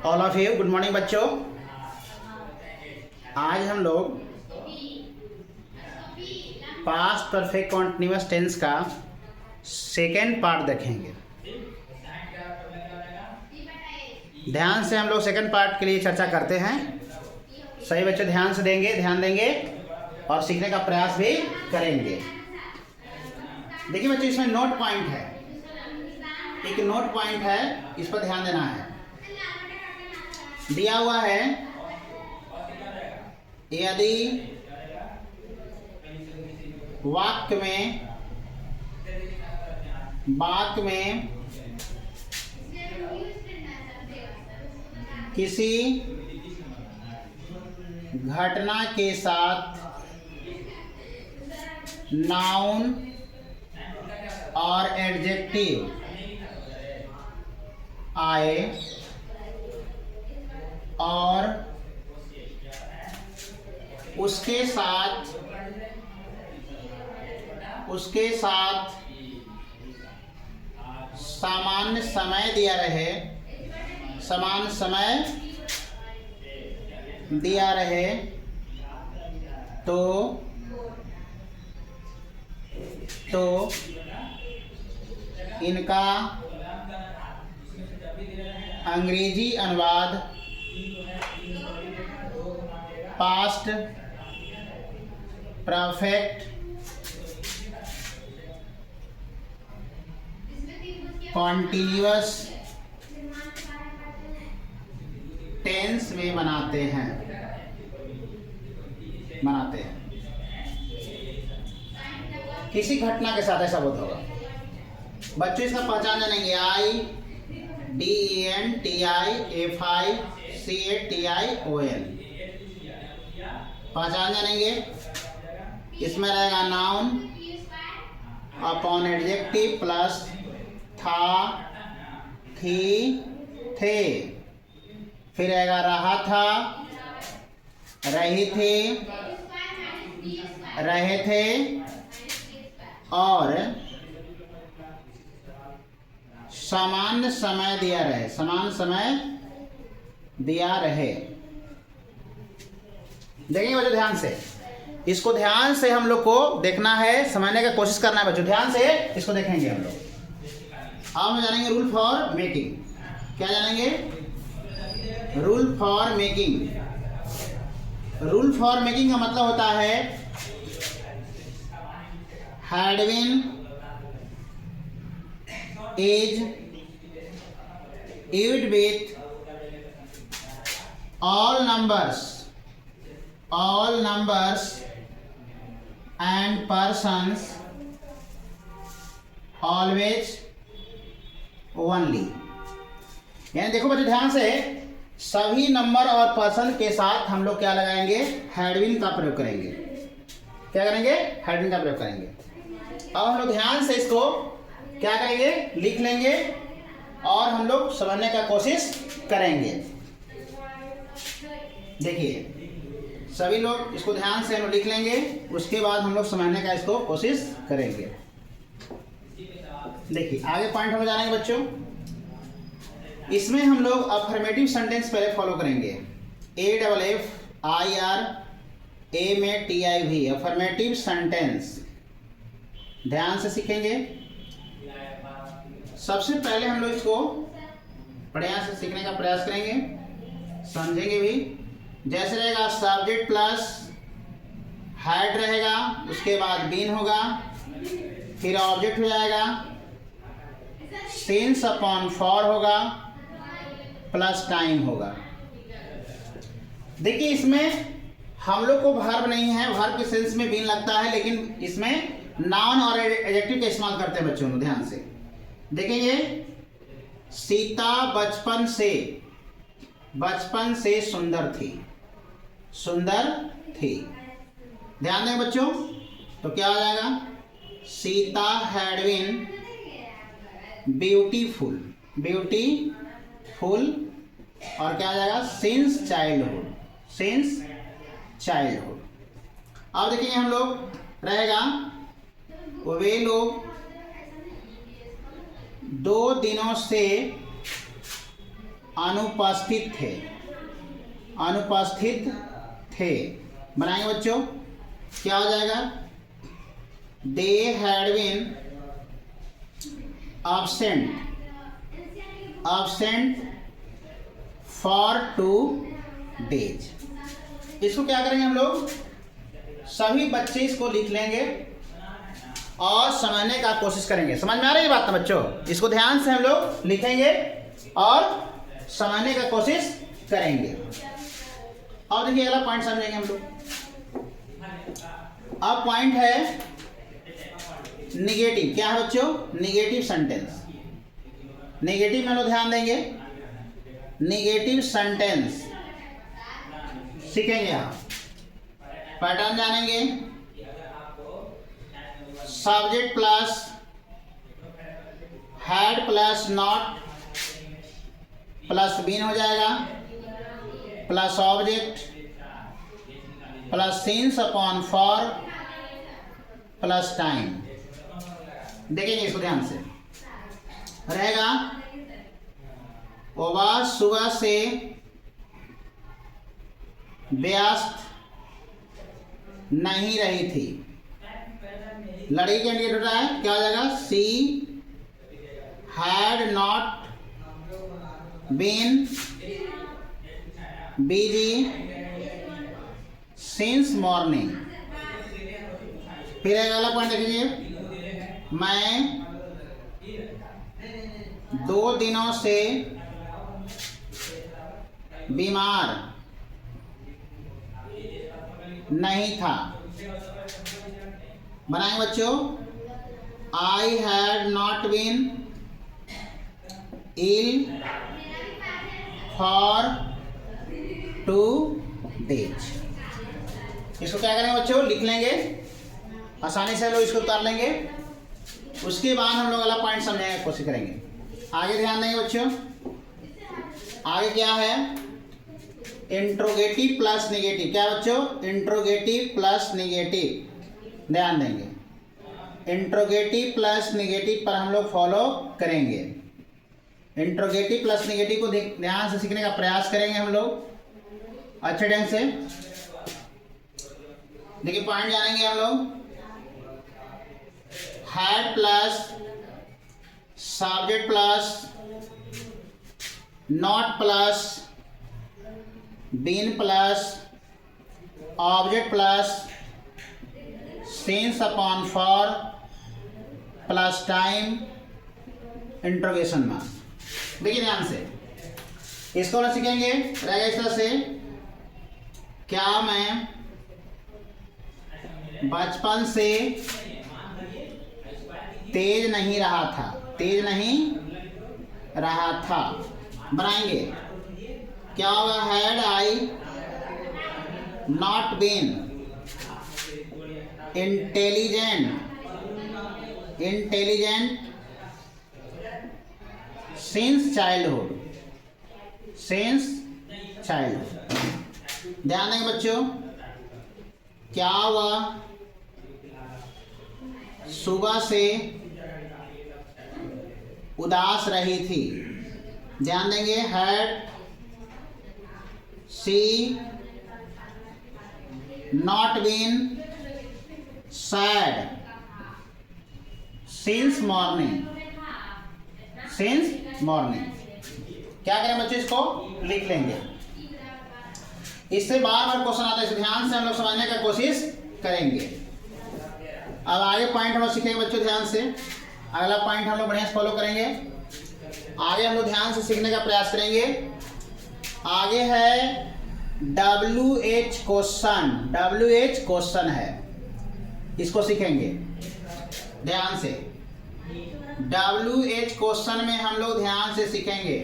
All of you good morning बच्चों। आज हम लोग पास्ट परफेक्ट कॉन्टिन्यूअस टेंस का सेकेंड पार्ट देखेंगे। ध्यान से हम लोग सेकेंड पार्ट के लिए चर्चा करते हैं। सही बच्चों ध्यान से ध्यान देंगे और सीखने का प्रयास भी करेंगे। देखिए बच्चों, इसमें नोट पॉइंट है, एक नोट पॉइंट है, इस पर ध्यान देना है। दिया हुआ है यदि वाक्य में किसी घटना के साथ नाउन और एडजेक्टिव आए और उसके साथ सामान्य समय दिया रहे तो इनका अंग्रेजी अनुवाद पास्ट परफेक्ट कॉन्टिन्यूअस टेंस में बनाते हैं। किसी घटना के साथ ऐसा बोध होगा। बच्चों इसका पहचान जानेंगे, IDENTIFICATION पहचान जानेंगे। इसमें रहेगा नाउन अपॉन एडजेक्टिव प्लस था, थी, थे। फिर रहेगा रहा था, रही थी, रहे थे और समान समय दिया रहे। देखिए बच्चों ध्यान से, इसको ध्यान से हम लोग को देखना है, समझने का कोशिश करना है बच्चों। ध्यान से इसको देखेंगे हम लोग। अब हम जानेंगे रूल फॉर मेकिंग। क्या जानेंगे? Rule for making. Rule for making का मतलब होता है had been is used with all numbers and persons always only। यानी देखो बच्चों ध्यान से, सभी नंबर और पर्सन के साथ हम लोग क्या लगाएंगे? हैड बीन का प्रयोग करेंगे। क्या करेंगे? हैड बीन का प्रयोग करेंगे। अब हम लोग ध्यान से इसको क्या करेंगे? लिख लेंगे और हम लोग समझने का कोशिश करेंगे। देखिए सभी लोग इसको ध्यान से हम लोग लिख लेंगे, उसके बाद हम लोग समझने का इसको कोशिश करेंगे। देखिए आगे पॉइंट हम जानेंगे बच्चों। इसमें हम लोग अफर्मेटिव सेंटेंस पहले फॉलो करेंगे। AFFIRAMATIV अफर्मेटिव सेंटेंस ध्यान से सीखेंगे। सबसे पहले हम लोग इसको प्रयास से सीखने का प्रयास करेंगे, समझेंगे भी। जैसे रहेगा सब्जेक्ट प्लस हैड रहेगा, उसके बाद बीन होगा, फिर ऑब्जेक्ट हो जाएगा, सिंस अपॉन फॉर होगा, प्लस टाइम होगा। देखिए इसमें हम लोग को वर्ब नहीं है, वर्ब के सेंस में बीन लगता है, लेकिन इसमें नाउन और एडजेक्टिव का इस्तेमाल करते हैं बच्चों। ध्यान से देखेंगे। सीता बचपन से सुंदर थी। ध्यान दें बच्चों, तो क्या हो जाएगा? सीता हैड बीन ब्यूटीफुल और क्या आ जाएगा? Since childhood. अब देखेंगे हम लोग रहेगा वे लोग 2 दिनों से अनुपस्थित थे। अनुपस्थित थे बनाएंगे बच्चों, क्या हो जाएगा? They had been absent for 2 days। इसको क्या करेंगे हम लोग? सभी बच्चे इसको लिख लेंगे और समझने का कोशिश करेंगे। समझ में आ रही है बात ना बच्चों? इसको ध्यान से हम लोग लिखेंगे और समझने का कोशिश करेंगे। अब देखिए अगला पॉइंट समझेंगे हम लोग। अब पॉइंट है निगेटिव। क्या है बच्चों? Negative sentence. निगेटिव में हम लोग ध्यान देंगे। निगेटिव सेंटेंस सीखेंगे। आप पैटर्न जानेंगे। Subject plus had plus not plus been हो जाएगा, plus object plus since upon for plus time. देखेंगे इसको ध्यान से। रहेगा वह सुबह से व्यस्त नहीं रही थी। लड़की के इंडिकेटर होता है, क्या हो जाएगा? She had not been busy since morning. फिर अगला पॉइंट देखिए, मैं 2 दिनों से बीमार नहीं था। बनाएंगे बच्चों, I had not been ill for 2 days। इसको क्या करेंगे बच्चों? लिख लेंगे, आसानी से हम लोग इसको उतार लेंगे। उसके बाद हम लोग अगला पॉइंट समझने की कोशिश करेंगे। आगे ध्यान देंगे बच्चों। आगे क्या है? Interrogative plus negative. क्या बच्चों? Interrogative plus negative. ध्यान देंगे। इंट्रोगेटिव प्लस निगेटिव पर हम लोग फॉलो करेंगे। इंट्रोगेटिव प्लस निगेटिव को ध्यान से सीखने का प्रयास करेंगे हम लोग अच्छे ढंग से। देखिए पॉइंट जानेंगे हम लोग। Had plus subject plus not plus been plus object plus since upon for plus time interrogation mark. देखिए ध्यान से इसको ना सीखेंगे। रहेगा इस तरह से, क्या मैं बचपन से तेज नहीं रहा था। तेज नहीं रहा था बनाएंगे, क्या होगा? Had I not been intelligent since childhood. ध्यान देंगे बच्चों, क्या वह सुबह से उदास रही थी। ध्यान देंगे, had she not been sad since morning. क्या करें बच्चों? इसको लिख लेंगे। इससे बार बार क्वेश्चन आता है, इसे ध्यान से हम लोग समझने का कोशिश करेंगे। अब आगे पॉइंट हम लोग सीखेंगे बच्चों ध्यान से। अगला पॉइंट हम लोग बढ़िया से फॉलो करेंगे। आगे हम लोग ध्यान से सीखने का प्रयास करेंगे। आगे है WH क्वेश्चन। WH क्वेश्चन है, इसको सीखेंगे ध्यान से। WH क्वेश्चन में हम लोग ध्यान से सीखेंगे।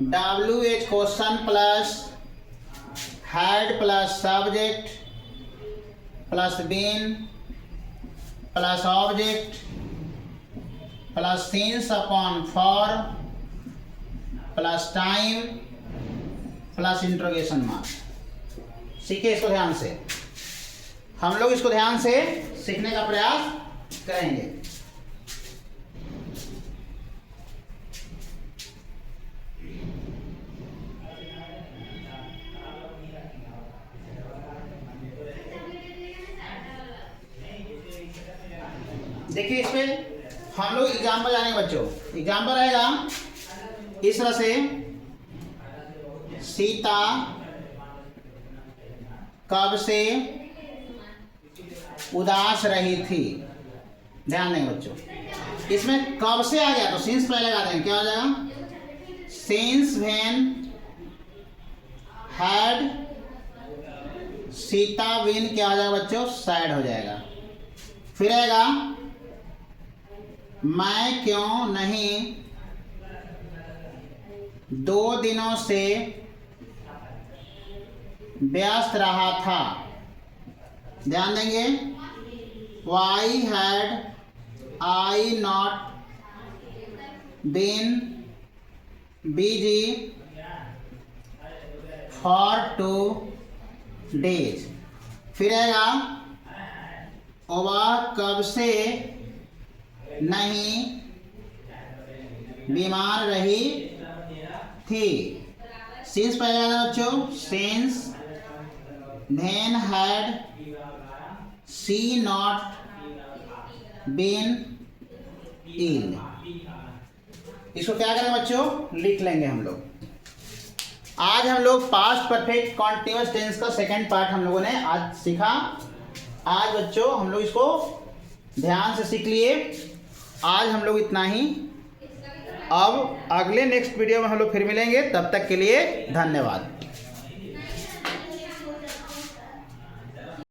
WH question plus had plus subject plus been plus object plus since upon for plus time plus interrogation mark. सीखे इसको ध्यान से। हम लोग इसको ध्यान से सीखने का प्रयास करेंगे। देखिए इस पे हम लोग एग्जाम्पल जानेंगे बच्चों। एग्जाम्पल रहेगा इस तरह से, सीता कब से उदास रही थी। ध्यान देंगे बच्चों, इसमें कब से आ गया तो सिंस पहले लगा देंगे, क्या हो जाएगा, since when had Sita been, क्या हो जाएगा बच्चों, सैड हो जाएगा। फिर आएगा मैं क्यों नहीं 2 दिनों से व्यस्त रहा था। ध्यान देंगे, why had I not been busy for 2 days। फिर आएगा वह कब से नहीं बीमार रही थी। सिंस पहले आएगा बच्चों, since then had she not been ill। इसको क्या करेंगे बच्चों, लिख लेंगे हम लोग। आज हम लोग पास्ट परफेक्ट कॉन्टिन्यूअस टेंस का सेकंड पार्ट हम लोगों ने आज सीखा। आज बच्चों हम लोग इसको ध्यान से सीख लिए। आज हम लोग इतना ही। अब अगले नेक्स्ट वीडियो में हम लोग फिर मिलेंगे, तब तक के लिए धन्यवाद।